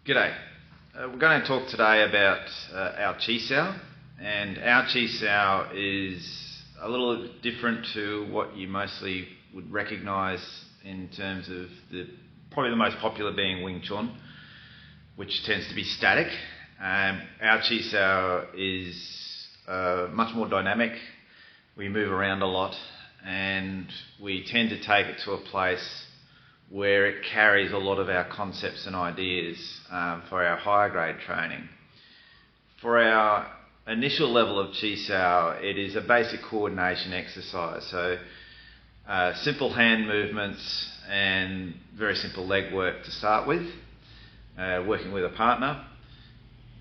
G'day. We're going to talk today about our Chisau, and our Chisau is a little different to what you mostly would recognise in terms of probably the most popular being Wing Chun, which tends to be static. Our Chisau is much more dynamic. We move around a lot, and we tend to take it to a place where it carries a lot of our concepts and ideas for our higher grade training. For our initial level of Chisau, it is a basic coordination exercise. So simple hand movements and very simple leg work to start with, working with a partner.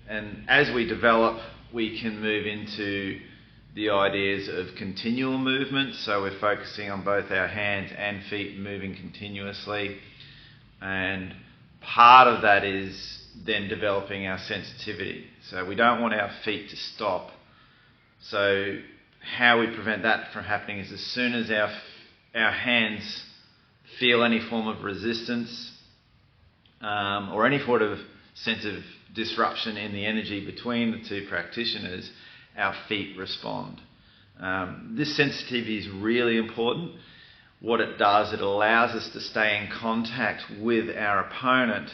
And as we develop, we can move into the ideas of continual movement, so we're focusing on both our hands and feet moving continuously, and part of that is then developing our sensitivity. So we don't want our feet to stop. So how we prevent that from happening is as soon as our hands feel any form of resistance or any sort of sense of disruption in the energy between the two practitioners, our feet respond. This sensitivity is really important. What it does, it allows us to stay in contact with our opponent,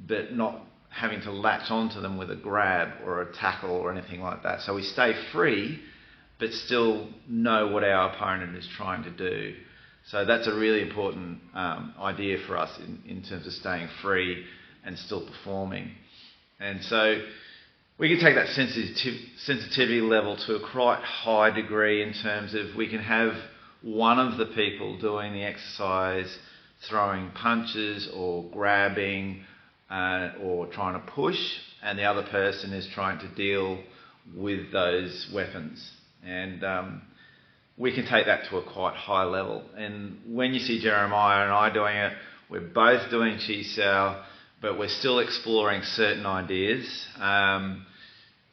but not having to latch onto them with a grab or a tackle or anything like that. So we stay free, but still know what our opponent is trying to do. So that's a really important idea for us in terms of staying free and still performing. And so we can take that sensitivity level to a quite high degree in terms of we can have one of the people doing the exercise throwing punches or grabbing or trying to push, and the other person is trying to deal with those weapons. And we can take that to a quite high level. And when you see Jeremiah and I doing it, we're both doing Chisau, but we're still exploring certain ideas,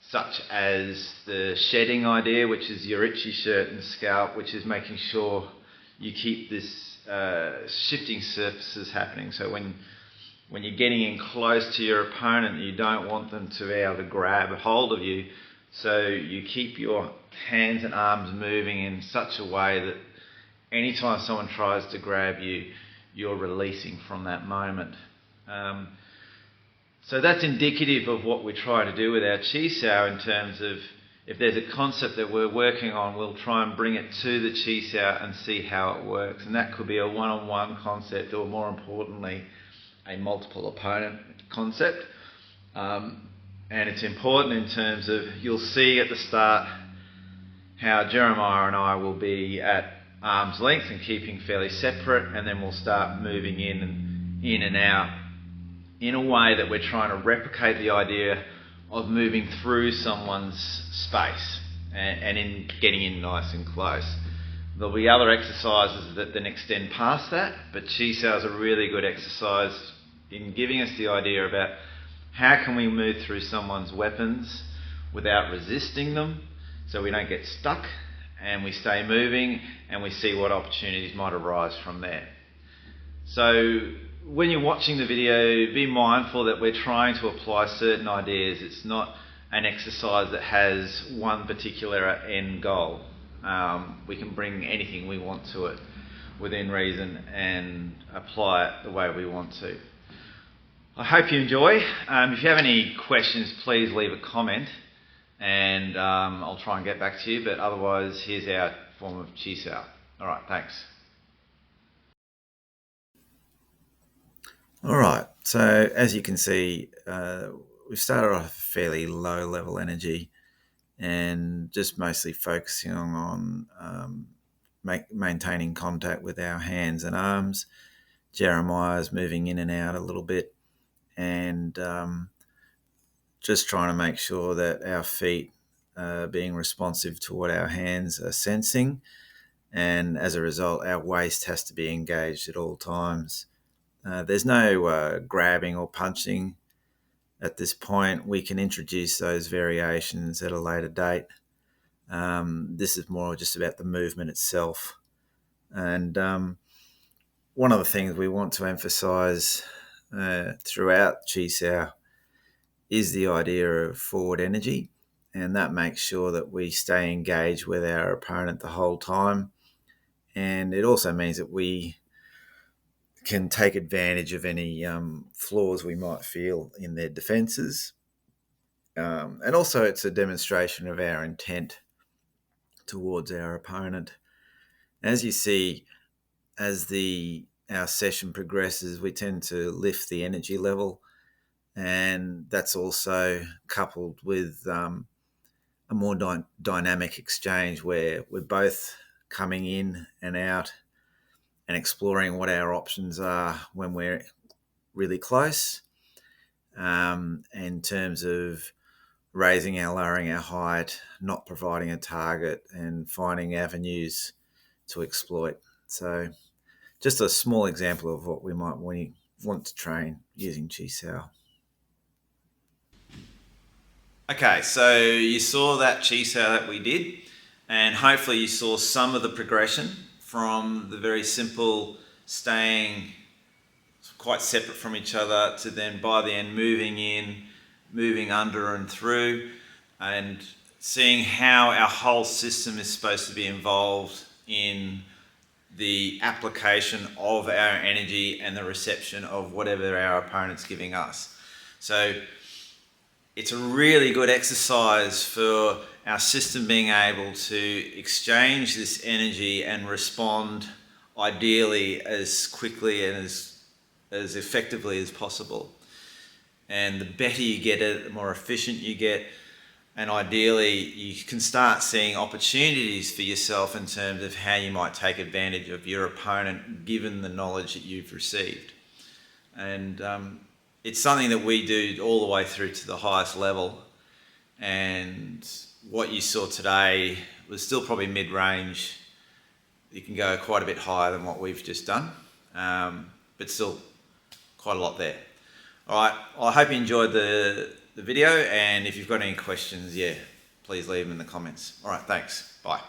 such as the shedding idea, which is your itchy shirt and scalp, which is making sure you keep this shifting surfaces happening. So when you're getting in close to your opponent, you don't want them to be able to grab a hold of you. So you keep your hands and arms moving in such a way that anytime someone tries to grab you, you're releasing from that moment. So that's indicative of what we try to do with our Chisau in terms of if there's a concept that we're working on, we'll try and bring it to the Chisau and see how it works. And that could be a one-on-one concept, or more importantly, a multiple opponent concept. And it's important in terms of, you'll see at the start how Jeremiah and I will be at arm's length and keeping fairly separate, and then we'll start moving in and out in a way that we're trying to replicate the idea of moving through someone's space and in getting in nice and close. There'll be other exercises that then extend past that, but Chisau is a really good exercise in giving us the idea about how can we move through someone's weapons without resisting them, so we don't get stuck, and we stay moving and we see what opportunities might arise from there. So when you're watching the video, be mindful that we're trying to apply certain ideas. It's not an exercise that has one particular end goal. We can bring anything we want to it within reason and apply it the way we want to. I hope you enjoy. If you have any questions, please leave a comment, and I'll try and get back to you. But otherwise, here's our form of Chisau. All right, thanks. All right, so as you can see, we've started off fairly low level energy and just mostly focusing on maintaining contact with our hands and arms. Jeremiah's moving in and out a little bit, and just trying to make sure that our feet are being responsive to what our hands are sensing, and as a result, our waist has to be engaged at all times. There's no grabbing or punching at this point. We can introduce those variations at a later date. This is more just about the movement itself. And one of the things we want to emphasize throughout Chisau is the idea of forward energy, and that makes sure that we stay engaged with our opponent the whole time. And it also means that we can take advantage of any flaws we might feel in their defences. And also, it's a demonstration of our intent towards our opponent. As you see, as our session progresses, we tend to lift the energy level, and that's also coupled with a more dynamic exchange where we're both coming in and out and exploring what our options are when we're really close, in terms of raising or lowering our height, not providing a target, and finding avenues to exploit. So just a small example of what we might want to train using Chisau. Okay, so you saw that Chisau that we did, and hopefully you saw some of the progression from the very simple staying quite separate from each other to then by the end moving in, moving under and through, and seeing how our whole system is supposed to be involved in the application of our energy and the reception of whatever our opponent's giving us. So it's a really good exercise for our system being able to exchange this energy and respond ideally as quickly and as effectively as possible. And the better you get it, the more efficient you get, and ideally you can start seeing opportunities for yourself in terms of how you might take advantage of your opponent given the knowledge that you've received. And it's something that we do all the way through to the highest level, and what you saw today was still probably mid-range. You can go quite a bit higher than what we've just done, but still quite a lot there. All right, I hope you enjoyed the video, and if you've got any questions, please leave them in the comments. All right, thanks. Bye.